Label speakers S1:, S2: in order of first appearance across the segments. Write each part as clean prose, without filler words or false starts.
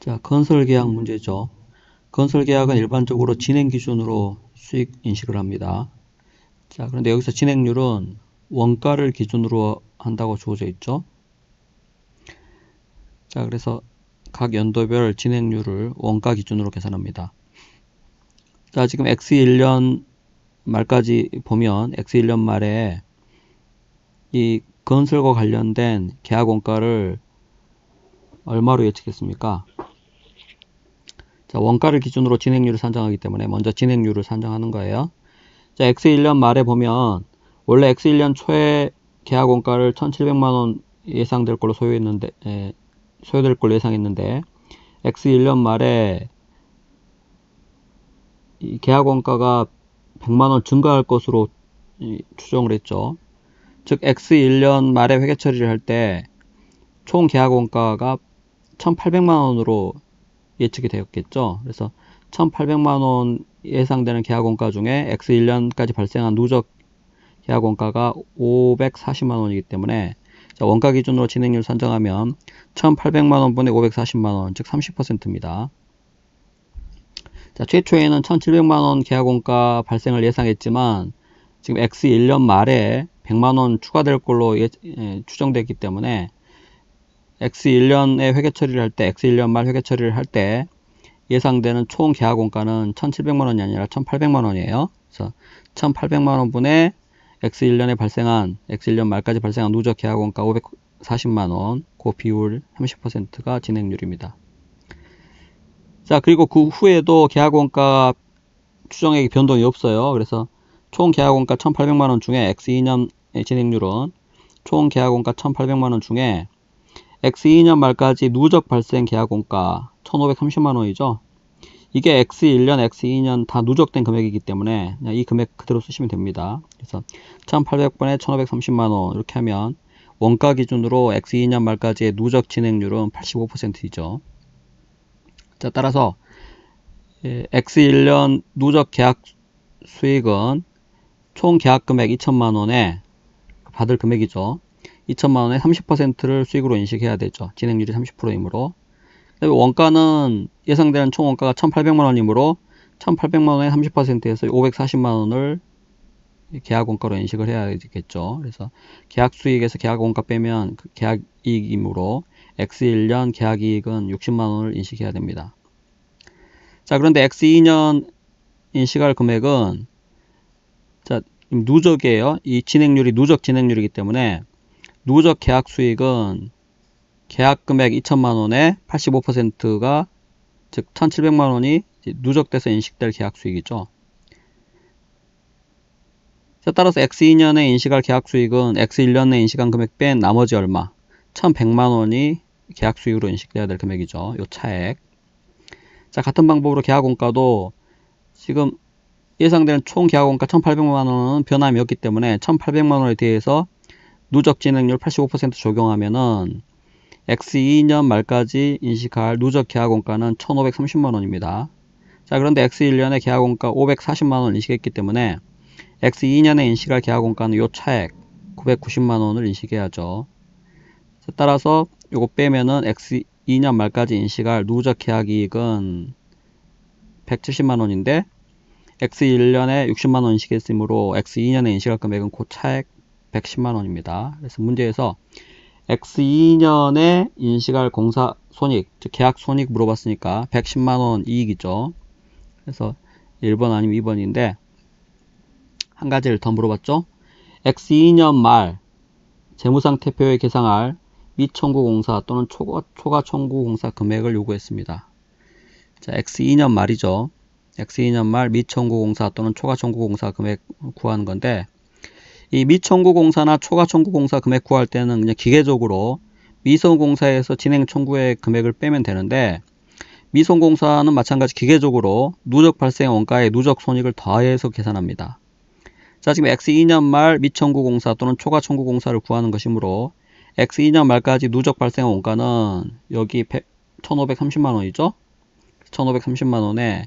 S1: 자, 건설계약 문제죠. 건설계약은 일반적으로 진행 기준으로 수익 인식을 합니다. 자, 그런데 여기서 진행률은 원가를 기준으로 한다고 주어져 있죠. 자, 그래서 각 연도별 진행률을 원가 기준으로 계산합니다. 자, 지금 X1년 말까지 보면 X1년 말에 이 건설과 관련된 계약 원가를 얼마로 예측했습니까? 자, 원가를 기준으로 진행률을 산정하기 때문에 먼저 진행률을 산정하는 거예요. 자, X1년 말에 보면 원래 X1년 초에 계약 원가를 1,700만원 예상될 걸로 소요될 걸로 예상했는데 X1년 말에 이 계약 원가가 100만원 증가할 것으로 추정을 했죠. 즉 X1년 말에 회계 처리를 할 때 총 계약 원가가 1,800만원으로 예측이 되었겠죠. 그래서 1,800만원 예상되는 계약 원가 중에 X1년까지 발생한 누적 계약 원가가 540만원이기 때문에 자, 원가 기준으로 진행률 산정하면 1,800만원 분의 540만원, 즉 30%입니다. 자, 최초에는 1,700만원 계약 원가 발생을 예상했지만 지금 X1년 말에 100만원 추가될 걸로 추정됐기 때문에 X1년에 회계 처리를 할 때, X1년 말 회계 처리를 할 때 예상되는 총 계약 원가는 1,700만원이 아니라 1,800만원이에요. 그래서 1,800만원 분의 X1년 말까지 발생한 누적 계약 원가 540만원, 그 비율 30%가 진행률입니다. 자, 그리고 그 후에도 계약 원가 추정액 변동이 없어요. 그래서 총 계약 원가 1,800만원 중에 X2년의 진행률은 총 계약 원가 1,800만원 중에 X2년 말까지 누적 발생 계약 원가 1,530만원이죠. 이게 X1년, X2년 다 누적된 금액이기 때문에 그냥 이 금액 그대로 쓰시면 됩니다. 그래서 1,800번에 1,530만원 이렇게 하면 원가 기준으로 X2년 말까지의 누적 진행률은 85%이죠. 자, 따라서 X1년 누적 계약 수익은 총 계약 금액 2천만원에 받을 금액이죠. 2천만원의 30%를 수익으로 인식해야 되죠. 진행률이 30%이므로. 원가는 예상되는 총 원가가 1,800만원이므로 1,800만원의 30%에서 540만원을 계약 원가로 인식을 해야 되겠죠. 그래서 계약 수익에서 계약 원가 빼면 그 계약 이익이므로 X1년 계약 이익은 60만원을 인식해야 됩니다. 자, 그런데 X2년 인식할 금액은 자, 누적이에요. 이 진행률이 누적 진행률이기 때문에 누적 계약 수익은 계약 금액 2천만원의 85%가 즉 1,700만원이 누적돼서 인식될 계약 수익이죠. 자, 따라서 X2년에 인식할 계약 수익은 X1년에 인식한 금액 뺀 나머지 얼마 1,100만원이 계약 수익으로 인식돼야 될 금액이죠. 요 차액. 자, 같은 방법으로 계약 원가도 지금 예상되는 총 계약 원가 1,800만원은 변함이 없기 때문에 1,800만원에 대해서 누적 진행률 85% 적용하면은 X2년 말까지 인식할 누적 계약 원가는 1,530만원입니다. 자, 그런데 X1년에 계약 원가 540만원 인식했기 때문에 X2년에 인식할 계약 원가는 요 차액 990만원을 인식해야죠. 자, 따라서 요거 빼면은 X2년 말까지 인식할 누적 계약 이익은 170만원인데 X1년에 60만원 인식했으므로 X2년에 인식할 금액은 그 차액 110만원입니다. 그래서 문제에서 X2년에 인식할 공사 손익, 즉 계약 손익 물어봤으니까 110만원 이익이죠. 그래서 1번 아니면 2번인데 한 가지를 더 물어봤죠. X2년 말 재무상태표에 계상할 미청구공사 또는 초과청구공사 금액을 요구했습니다. 자, X2년 말이죠. X2년 말 미청구공사 또는 초과청구공사 금액 구하는 건데 이 미청구공사나 초과청구공사 금액 구할 때는 그냥 기계적으로 미성공사에서 진행청구의 금액을 빼면 되는데 미성공사는 마찬가지 기계적으로 누적 발생 원가의 누적 손익을 더해서 계산합니다. 자, 지금 X2년 말 미청구공사 또는 초과청구공사를 구하는 것이므로 X2년 말까지 누적 발생 원가는 여기 1,530만원이죠. 1,530만원에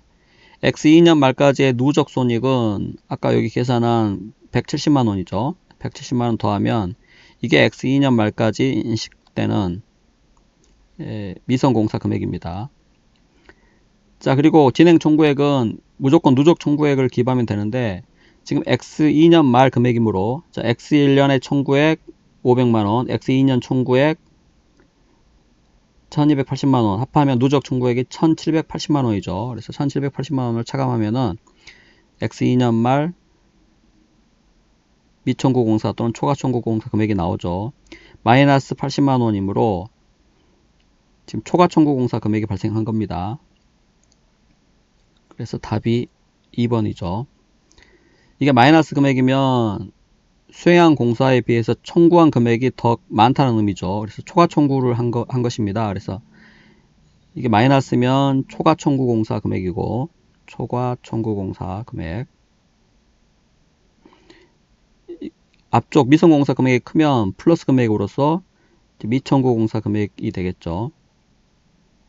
S1: X2년 말까지의 누적 손익은 아까 여기 계산한 170만원이죠. 170만원 더하면 이게 X2년 말까지 인식되는 미성공사 금액입니다. 자, 그리고 진행 청구액은 무조건 누적 청구액을 기입하면 되는데 지금 X2년 말 금액이므로 자, X1년의 청구액 500만원, X2년 청구액 1280만원 합하면 누적 청구액이 1780만원이죠. 그래서 1780만원을 차감하면은 X2년 말 미청구공사 또는 초과청구공사 금액이 나오죠. 마이너스 80만원이므로 지금 초과청구공사 금액이 발생한 겁니다. 그래서 답이 2번이죠. 이게 마이너스 금액이면 수행한 공사에 비해서 청구한 금액이 더 많다는 의미죠. 그래서 초과 청구를 한 것입니다. 그래서 이게 마이너스면 초과 청구 공사 금액이고 초과 청구 공사 금액. 앞쪽 미성 공사 금액이 크면 플러스 금액으로서 미청구 공사 금액이 되겠죠.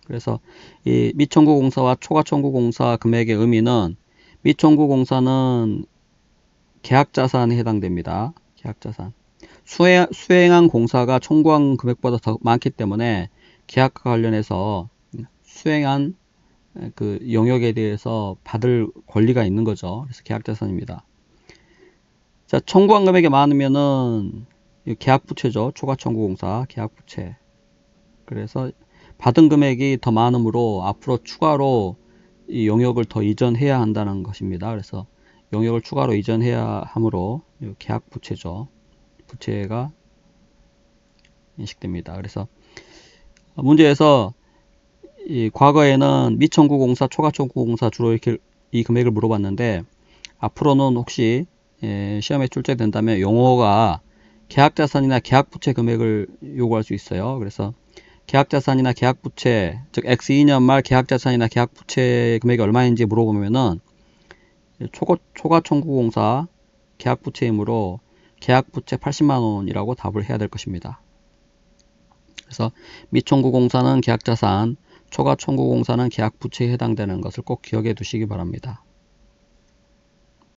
S1: 그래서 이 미청구 공사와 초과 청구 공사 금액의 의미는 미청구 공사는 계약자산에 해당됩니다. 계약자산. 수행한 공사가 청구한 금액보다 더 많기 때문에 계약과 관련해서 수행한 그 영역에 대해서 받을 권리가 있는 거죠. 그래서 계약자산입니다. 자, 청구한 금액이 많으면은 계약부채죠. 초과청구공사 계약부채. 그래서 받은 금액이 더 많으므로 앞으로 추가로 이 영역을 더 이전해야 한다는 것입니다. 그래서 영역을 추가로 이전해야 하므로 계약부채죠. 부채가 인식됩니다. 그래서 문제에서 이 과거에는 미청구공사, 초과청구공사 주로 이렇게 이 금액을 물어봤는데 앞으로는 혹시 시험에 출제된다면 용어가 계약자산이나 계약부채 금액을 요구할 수 있어요. 그래서 계약자산이나 계약부채, 즉 X2년 말 계약자산이나 계약부채 금액이 얼마인지 물어보면은 초과청구공사 계약부채이므로 계약부채 80만원이라고 답을 해야 될 것입니다. 그래서 미청구공사는 계약자산, 초과청구공사는 계약부채에 해당되는 것을 꼭 기억해 두시기 바랍니다.